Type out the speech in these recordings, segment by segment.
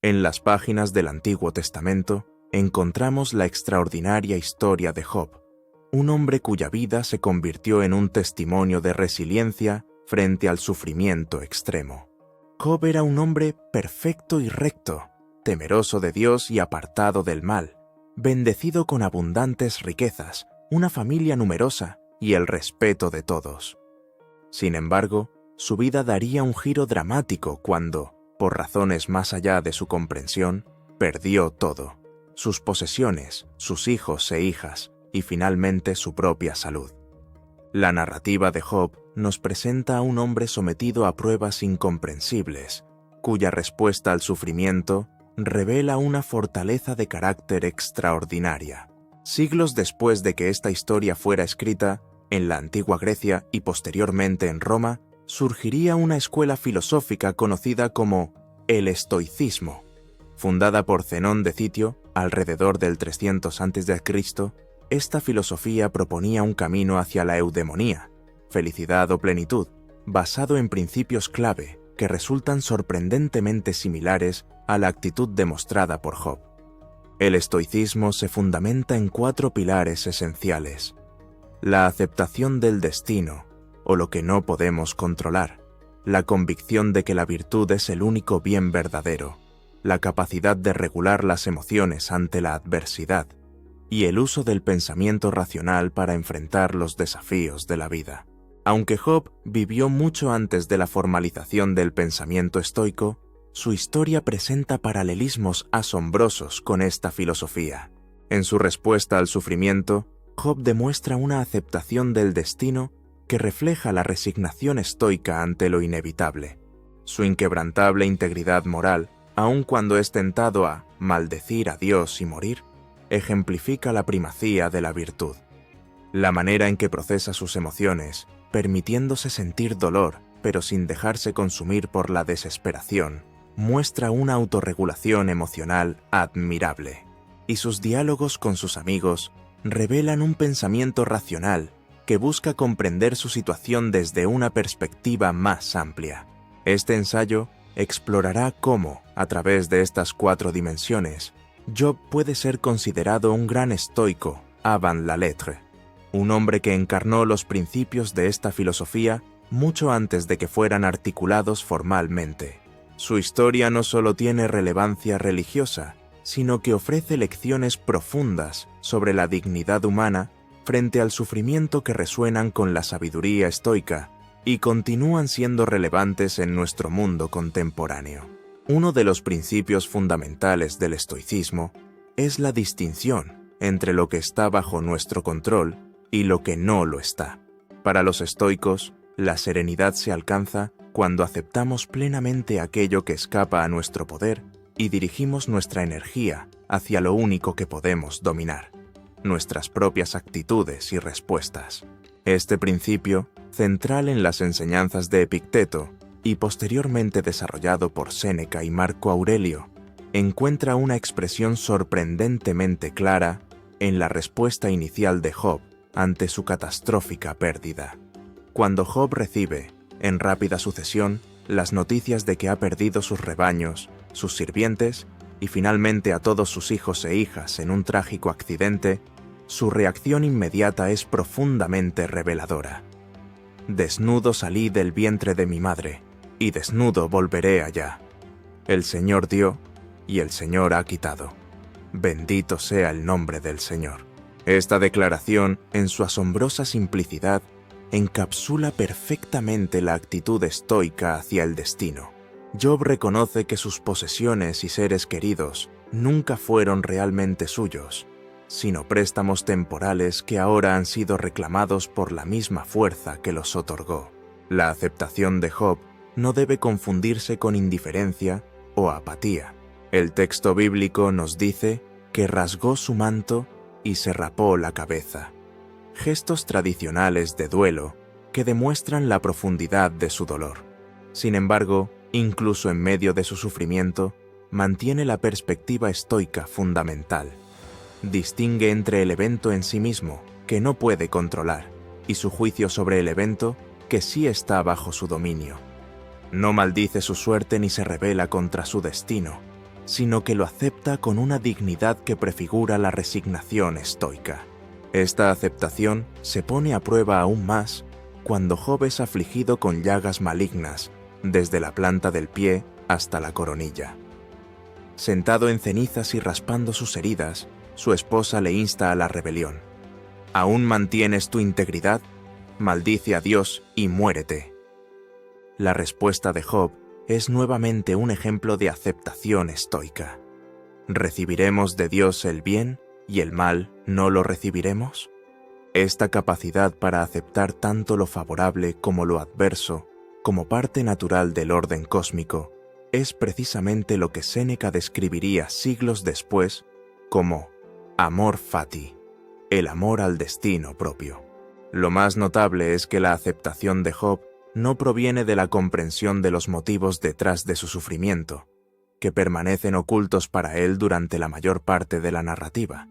En las páginas del Antiguo Testamento encontramos la extraordinaria historia de Job, un hombre cuya vida se convirtió en un testimonio de resiliencia frente al sufrimiento extremo. Job era un hombre perfecto y recto, temeroso de Dios y apartado del mal, bendecido con abundantes riquezas, una familia numerosa y el respeto de todos. Sin embargo, su vida daría un giro dramático cuando, por razones más allá de su comprensión, perdió todo: sus posesiones, sus hijos e hijas, y finalmente su propia salud. La narrativa de Job nos presenta a un hombre sometido a pruebas incomprensibles, cuya respuesta al sufrimiento revela una fortaleza de carácter extraordinaria. Siglos después de que esta historia fuera escrita, en la antigua Grecia y posteriormente en Roma, surgiría una escuela filosófica conocida como el estoicismo. Fundada por Zenón de Citio alrededor del 300 a.C., esta filosofía proponía un camino hacia la eudemonía, felicidad o plenitud, basado en principios clave que resultan sorprendentemente similares a la actitud demostrada por Job. El estoicismo se fundamenta en 4 pilares esenciales: la aceptación del destino, o lo que no podemos controlar, la convicción de que la virtud es el único bien verdadero, la capacidad de regular las emociones ante la adversidad, y el uso del pensamiento racional para enfrentar los desafíos de la vida. Aunque Job vivió mucho antes de la formalización del pensamiento estoico, su historia presenta paralelismos asombrosos con esta filosofía. En su respuesta al sufrimiento, Job demuestra una aceptación del destino que refleja la resignación estoica ante lo inevitable. Su inquebrantable integridad moral, aun cuando es tentado a maldecir a Dios y morir, ejemplifica la primacía de la virtud. La manera en que procesa sus emociones, permitiéndose sentir dolor, pero sin dejarse consumir por la desesperación, muestra una autorregulación emocional admirable. Y sus diálogos con sus amigos revelan un pensamiento racional que busca comprender su situación desde una perspectiva más amplia. Este ensayo explorará cómo, a través de estas 4 dimensiones, Job puede ser considerado un gran estoico avant la lettre, un hombre que encarnó los principios de esta filosofía mucho antes de que fueran articulados formalmente. Su historia no solo tiene relevancia religiosa, sino que ofrece lecciones profundas sobre la dignidad humana frente al sufrimiento que resuenan con la sabiduría estoica y continúan siendo relevantes en nuestro mundo contemporáneo. Uno de los principios fundamentales del estoicismo es la distinción entre lo que está bajo nuestro control y lo que no lo está. Para los estoicos, la serenidad se alcanza cuando aceptamos plenamente aquello que escapa a nuestro poder y dirigimos nuestra energía hacia lo único que podemos dominar: nuestras propias actitudes y respuestas. Este principio, central en las enseñanzas de Epicteto y posteriormente desarrollado por Séneca y Marco Aurelio, encuentra una expresión sorprendentemente clara en la respuesta inicial de Job ante su catastrófica pérdida. Cuando Job recibe, en rápida sucesión, las noticias de que ha perdido sus rebaños, sus sirvientes y finalmente a todos sus hijos e hijas en un trágico accidente, su reacción inmediata es profundamente reveladora. Desnudo salí del vientre de mi madre, y desnudo volveré allá. El Señor dio, y el Señor ha quitado. Bendito sea el nombre del Señor. Esta declaración, en su asombrosa simplicidad, encapsula perfectamente la actitud estoica hacia el destino. Job reconoce que sus posesiones y seres queridos nunca fueron realmente suyos, sino préstamos temporales que ahora han sido reclamados por la misma fuerza que los otorgó. La aceptación de Job no debe confundirse con indiferencia o apatía. El texto bíblico nos dice que rasgó su manto y se rapó la cabeza. Gestos tradicionales de duelo que demuestran la profundidad de su dolor. Sin embargo, incluso en medio de su sufrimiento, mantiene la perspectiva estoica fundamental. Distingue entre el evento en sí mismo, que no puede controlar, y su juicio sobre el evento, que sí está bajo su dominio. No maldice su suerte ni se rebela contra su destino. sino que lo acepta con una dignidad que prefigura la resignación estoica. Esta aceptación se pone a prueba aún más cuando Job es afligido con llagas malignas, desde la planta del pie hasta la coronilla. Sentado en cenizas y raspando sus heridas, su esposa le insta a la rebelión. ¿Aún mantienes tu integridad? Maldice a Dios y muérete. La respuesta de Job es nuevamente un ejemplo de aceptación estoica. ¿Recibiremos de Dios el bien y el mal no lo recibiremos? Esta capacidad para aceptar tanto lo favorable como lo adverso, como parte natural del orden cósmico, es precisamente lo que Séneca describiría siglos después como amor fati, el amor al destino propio. Lo más notable es que la aceptación de Job no proviene de la comprensión de los motivos detrás de su sufrimiento, que permanecen ocultos para él durante la mayor parte de la narrativa,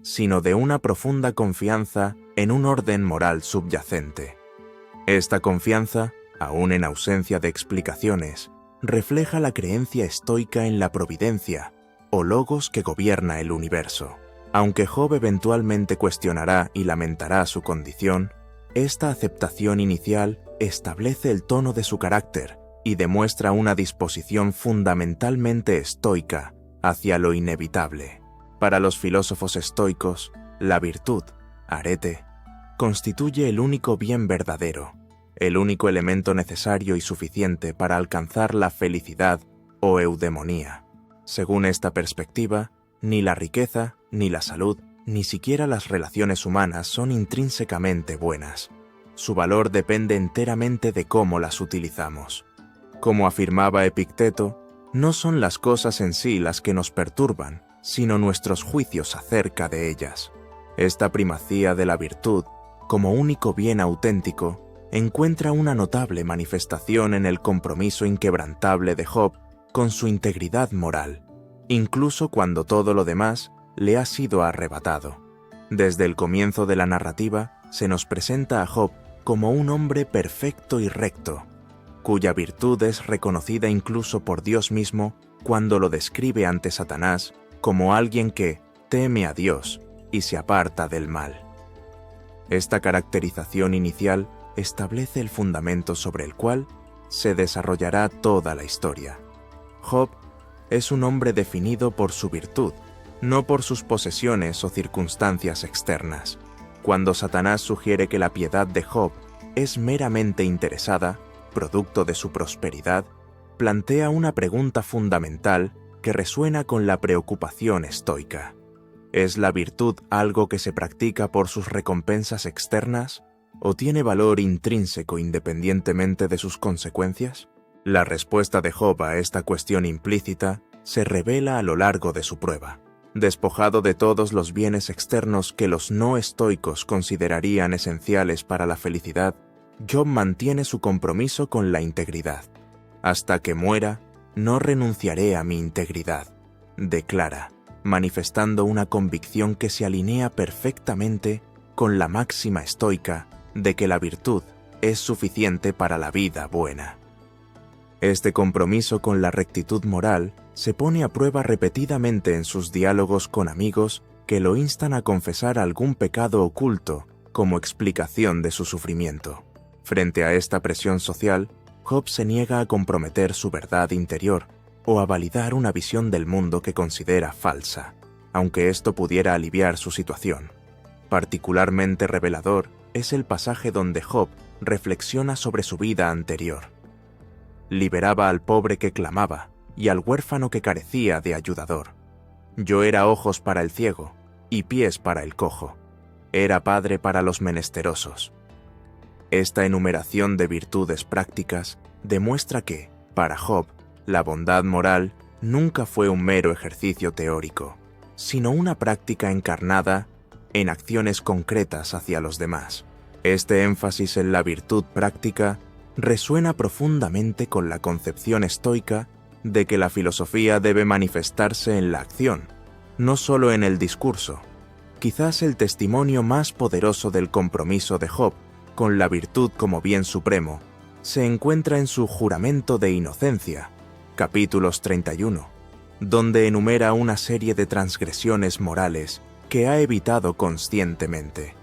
sino de una profunda confianza en un orden moral subyacente. Esta confianza, aun en ausencia de explicaciones, refleja la creencia estoica en la providencia, o logos que gobierna el universo. Aunque Job eventualmente cuestionará y lamentará su condición, esta aceptación inicial establece el tono de su carácter y demuestra una disposición fundamentalmente estoica hacia lo inevitable. Para los filósofos estoicos, la virtud, arete, constituye el único bien verdadero, el único elemento necesario y suficiente para alcanzar la felicidad o eudemonía. Según esta perspectiva, ni la riqueza, ni la salud, ni siquiera las relaciones humanas son intrínsecamente buenas. Su valor depende enteramente de cómo las utilizamos. Como afirmaba Epicteto, no son las cosas en sí las que nos perturban, sino nuestros juicios acerca de ellas. Esta primacía de la virtud, como único bien auténtico, encuentra una notable manifestación en el compromiso inquebrantable de Job con su integridad moral, incluso cuando todo lo demás le ha sido arrebatado. Desde el comienzo de la narrativa, se nos presenta a Job como un hombre perfecto y recto, cuya virtud es reconocida incluso por Dios mismo cuando lo describe ante Satanás como alguien que teme a Dios y se aparta del mal. Esta caracterización inicial establece el fundamento sobre el cual se desarrollará toda la historia. Job es un hombre definido por su virtud, no por sus posesiones o circunstancias externas. Cuando Satanás sugiere que la piedad de Job es meramente interesada, producto de su prosperidad, plantea una pregunta fundamental que resuena con la preocupación estoica. ¿Es la virtud algo que se practica por sus recompensas externas o tiene valor intrínseco independientemente de sus consecuencias? La respuesta de Job a esta cuestión implícita se revela a lo largo de su prueba. Despojado de todos los bienes externos que los no estoicos considerarían esenciales para la felicidad, Job mantiene su compromiso con la integridad. Hasta que muera, no renunciaré a mi integridad, declara, manifestando una convicción que se alinea perfectamente con la máxima estoica de que la virtud es suficiente para la vida buena. Este compromiso con la rectitud moral se pone a prueba repetidamente en sus diálogos con amigos que lo instan a confesar algún pecado oculto como explicación de su sufrimiento. Frente a esta presión social, Job se niega a comprometer su verdad interior o a validar una visión del mundo que considera falsa, aunque esto pudiera aliviar su situación. Particularmente revelador es el pasaje donde Job reflexiona sobre su vida anterior. Liberaba al pobre que clamaba y al huérfano que carecía de ayudador. Yo era ojos para el ciego y pies para el cojo. Era padre para los menesterosos. Esta enumeración de virtudes prácticas demuestra que, para Job, la bondad moral nunca fue un mero ejercicio teórico, sino una práctica encarnada en acciones concretas hacia los demás. Este énfasis en la virtud práctica resuena profundamente con la concepción estoica de que la filosofía debe manifestarse en la acción, no solo en el discurso. Quizás el testimonio más poderoso del compromiso de Job con la virtud como bien supremo se encuentra en su juramento de inocencia, capítulos 31, donde enumera una serie de transgresiones morales que ha evitado conscientemente.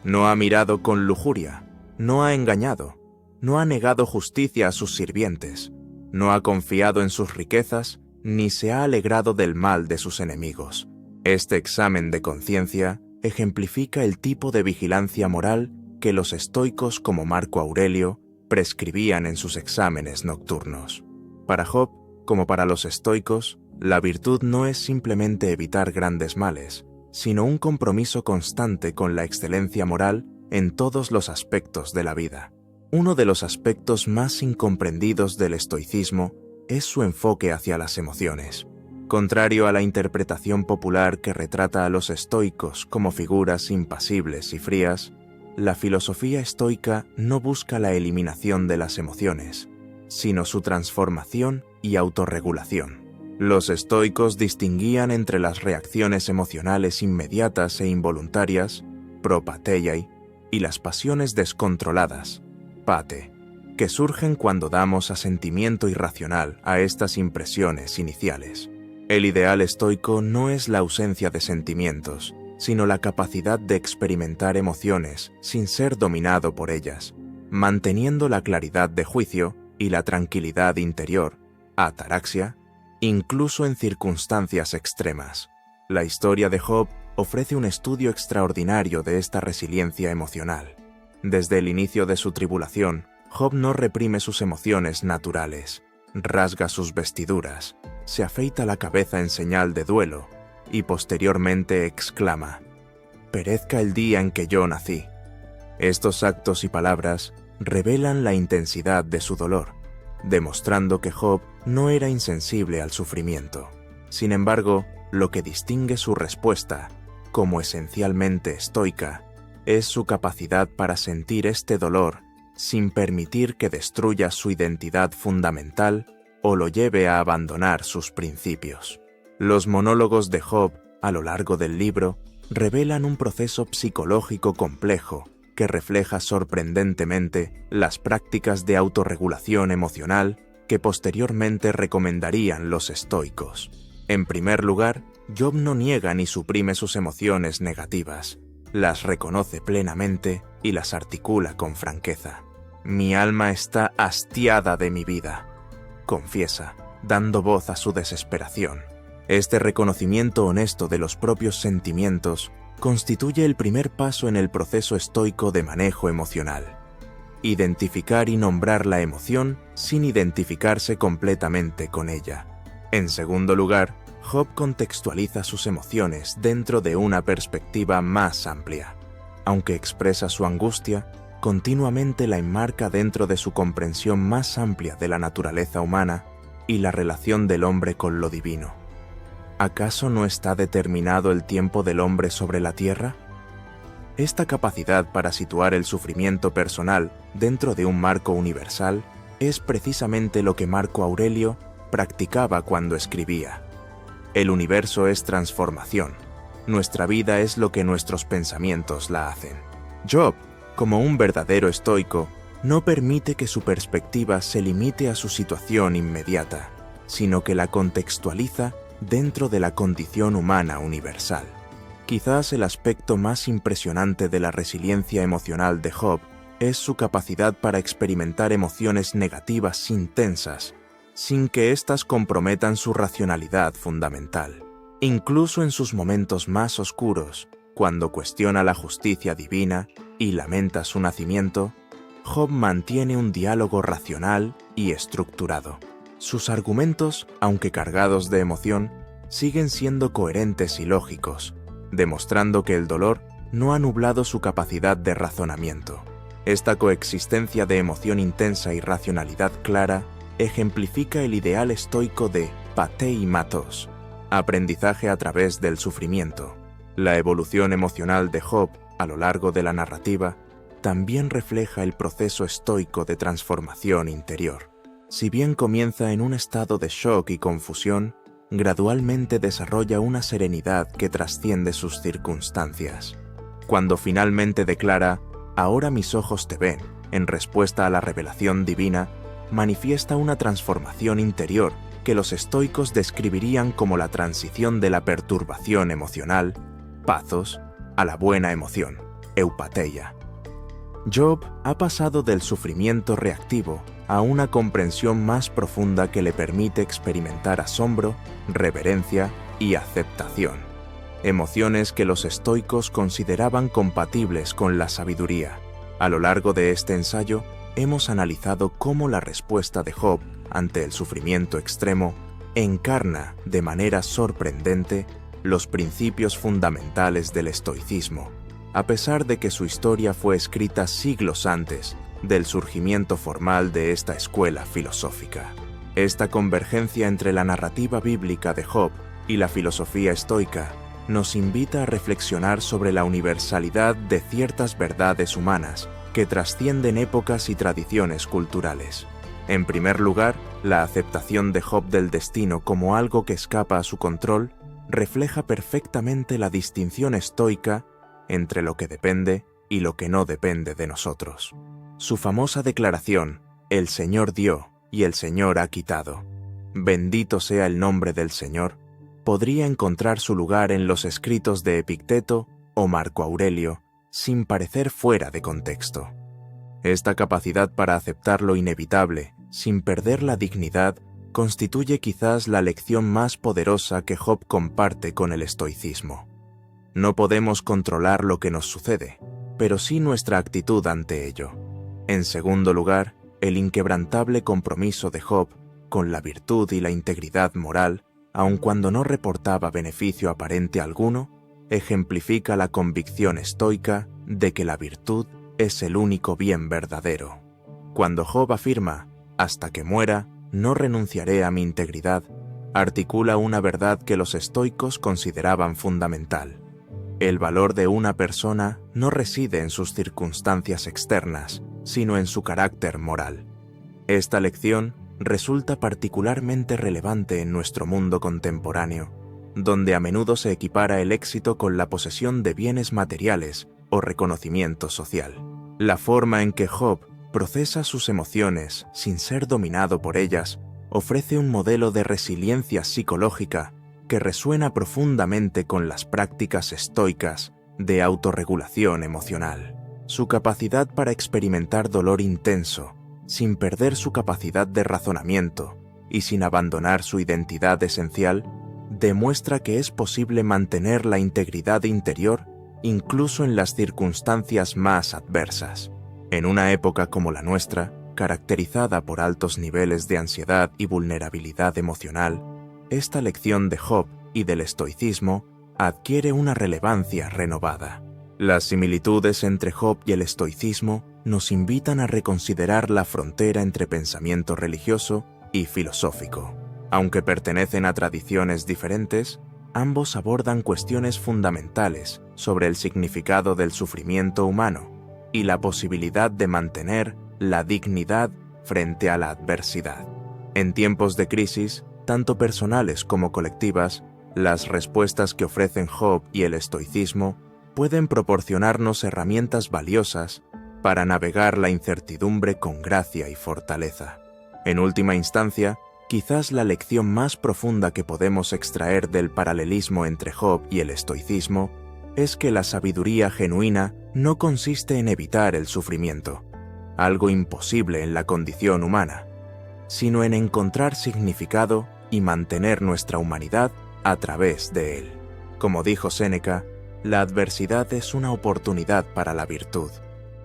No ha mirado con lujuria, no ha engañado, no ha negado justicia a sus sirvientes, no ha confiado en sus riquezas, ni se ha alegrado del mal de sus enemigos. Este examen de conciencia ejemplifica el tipo de vigilancia moral que los estoicos como Marco Aurelio prescribían en sus exámenes nocturnos. Para Job, como para los estoicos, la virtud no es simplemente evitar grandes males, sino un compromiso constante con la excelencia moral en todos los aspectos de la vida. Uno de los aspectos más incomprendidos del estoicismo es su enfoque hacia las emociones. Contrario a la interpretación popular que retrata a los estoicos como figuras impasibles y frías, la filosofía estoica no busca la eliminación de las emociones, sino su transformación y autorregulación. Los estoicos distinguían entre las reacciones emocionales inmediatas e involuntarias, propateiai, y las pasiones descontroladas, pate, que surgen cuando damos asentimiento irracional a estas impresiones iniciales. El ideal estoico no es la ausencia de sentimientos, sino la capacidad de experimentar emociones sin ser dominado por ellas, manteniendo la claridad de juicio y la tranquilidad interior, ataraxia, incluso en circunstancias extremas. La historia de Job ofrece un estudio extraordinario de esta resiliencia emocional. Desde el inicio de su tribulación, Job no reprime sus emociones naturales, rasga sus vestiduras, se afeita la cabeza en señal de duelo y posteriormente exclama: «Perezca el día en que yo nací». Estos actos y palabras revelan la intensidad de su dolor, demostrando que Job no era insensible al sufrimiento. Sin embargo, lo que distingue su respuesta, como esencialmente estoica, es su capacidad para sentir este dolor sin permitir que destruya su identidad fundamental o lo lleve a abandonar sus principios. Los monólogos de Job, a lo largo del libro, revelan un proceso psicológico complejo que refleja sorprendentemente las prácticas de autorregulación emocional que posteriormente recomendarían los estoicos. En primer lugar, Job no niega ni suprime sus emociones negativas, las reconoce plenamente y las articula con franqueza. «Mi alma está hastiada de mi vida», confiesa, dando voz a su desesperación. Este reconocimiento honesto de los propios sentimientos constituye el primer paso en el proceso estoico de manejo emocional. Identificar y nombrar la emoción sin identificarse completamente con ella. En segundo lugar, Job contextualiza sus emociones dentro de una perspectiva más amplia. Aunque expresa su angustia, continuamente la enmarca dentro de su comprensión más amplia de la naturaleza humana y la relación del hombre con lo divino. ¿Acaso no está determinado el tiempo del hombre sobre la tierra? Esta capacidad para situar el sufrimiento personal dentro de un marco universal es precisamente lo que Marco Aurelio practicaba cuando escribía: «El universo es transformación, nuestra vida es lo que nuestros pensamientos la hacen». Job, como un verdadero estoico, no permite que su perspectiva se limite a su situación inmediata, sino que la contextualiza dentro de la condición humana universal. Quizás el aspecto más impresionante de la resiliencia emocional de Job es su capacidad para experimentar emociones negativas intensas, sin que éstas comprometan su racionalidad fundamental. Incluso en sus momentos más oscuros, cuando cuestiona la justicia divina y lamenta su nacimiento, Job mantiene un diálogo racional y estructurado. Sus argumentos, aunque cargados de emoción, siguen siendo coherentes y lógicos, demostrando que el dolor no ha nublado su capacidad de razonamiento. Esta coexistencia de emoción intensa y racionalidad clara ejemplifica el ideal estoico de patei matos, aprendizaje a través del sufrimiento. La evolución emocional de Job a lo largo de la narrativa también refleja el proceso estoico de transformación interior. Si bien comienza en un estado de shock y confusión, gradualmente desarrolla una serenidad que trasciende sus circunstancias. Cuando finalmente declara «Ahora mis ojos te ven», en respuesta a la revelación divina, manifiesta una transformación interior que los estoicos describirían como la transición de la perturbación emocional, pathos, a la buena emoción, eupateia. Job ha pasado del sufrimiento reactivo a una comprensión más profunda que le permite experimentar asombro, reverencia y aceptación, emociones que los estoicos consideraban compatibles con la sabiduría. A lo largo de este ensayo, hemos analizado cómo la respuesta de Job ante el sufrimiento extremo encarna de manera sorprendente los principios fundamentales del estoicismo, a pesar de que su historia fue escrita siglos antes del surgimiento formal de esta escuela filosófica. Esta convergencia entre la narrativa bíblica de Job y la filosofía estoica nos invita a reflexionar sobre la universalidad de ciertas verdades humanas que trascienden épocas y tradiciones culturales. En primer lugar, la aceptación de Job del destino como algo que escapa a su control refleja perfectamente la distinción estoica entre lo que depende y lo que no depende de nosotros. Su famosa declaración, "El Señor dio y el Señor ha quitado. Bendito sea el nombre del Señor", podría encontrar su lugar en los escritos de Epicteto o Marco Aurelio, sin parecer fuera de contexto. Esta capacidad para aceptar lo inevitable, sin perder la dignidad, constituye quizás la lección más poderosa que Job comparte con el estoicismo. No podemos controlar lo que nos sucede, pero sí nuestra actitud ante ello. En segundo lugar, el inquebrantable compromiso de Job con la virtud y la integridad moral, aun cuando no reportaba beneficio aparente alguno, ejemplifica la convicción estoica de que la virtud es el único bien verdadero. Cuando Job afirma, "Hasta que muera, no renunciaré a mi integridad", articula una verdad que los estoicos consideraban fundamental. El valor de una persona no reside en sus circunstancias externas, sino en su carácter moral. Esta lección resulta particularmente relevante en nuestro mundo contemporáneo, donde a menudo se equipara el éxito con la posesión de bienes materiales o reconocimiento social. La forma en que Job procesa sus emociones sin ser dominado por ellas ofrece un modelo de resiliencia psicológica que resuena profundamente con las prácticas estoicas de autorregulación emocional. Su capacidad para experimentar dolor intenso, sin perder su capacidad de razonamiento y sin abandonar su identidad esencial, demuestra que es posible mantener la integridad interior incluso en las circunstancias más adversas. En una época como la nuestra, caracterizada por altos niveles de ansiedad y vulnerabilidad emocional, esta lección de Job y del estoicismo adquiere una relevancia renovada. Las similitudes entre Job y el estoicismo nos invitan a reconsiderar la frontera entre pensamiento religioso y filosófico. Aunque pertenecen a tradiciones diferentes, ambos abordan cuestiones fundamentales sobre el significado del sufrimiento humano y la posibilidad de mantener la dignidad frente a la adversidad. En tiempos de crisis, tanto personales como colectivas, las respuestas que ofrecen Job y el estoicismo pueden proporcionarnos herramientas valiosas para navegar la incertidumbre con gracia y fortaleza. En última instancia, quizás la lección más profunda que podemos extraer del paralelismo entre Job y el estoicismo es que la sabiduría genuina no consiste en evitar el sufrimiento, algo imposible en la condición humana, sino en encontrar significado y mantener nuestra humanidad a través de él. Como dijo Séneca, la adversidad es una oportunidad para la virtud.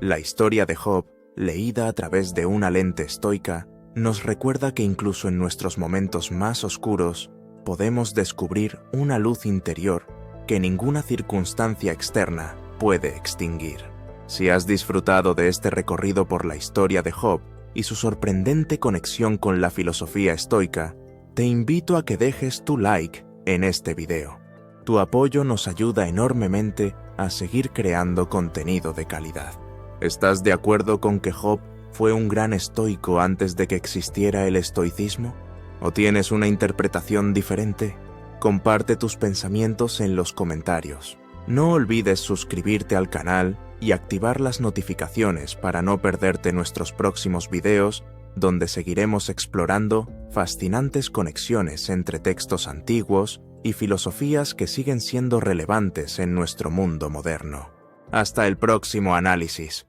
La historia de Job, leída a través de una lente estoica, nos recuerda que incluso en nuestros momentos más oscuros podemos descubrir una luz interior que ninguna circunstancia externa puede extinguir. Si has disfrutado de este recorrido por la historia de Job y su sorprendente conexión con la filosofía estoica, te invito a que dejes tu like en este video. Tu apoyo nos ayuda enormemente a seguir creando contenido de calidad. ¿Estás de acuerdo con que Job fue un gran estoico antes de que existiera el estoicismo? ¿O tienes una interpretación diferente? Comparte tus pensamientos en los comentarios. No olvides suscribirte al canal y activar las notificaciones para no perderte nuestros próximos videos donde seguiremos explorando fascinantes conexiones entre textos antiguos y filosofías que siguen siendo relevantes en nuestro mundo moderno. Hasta el próximo análisis.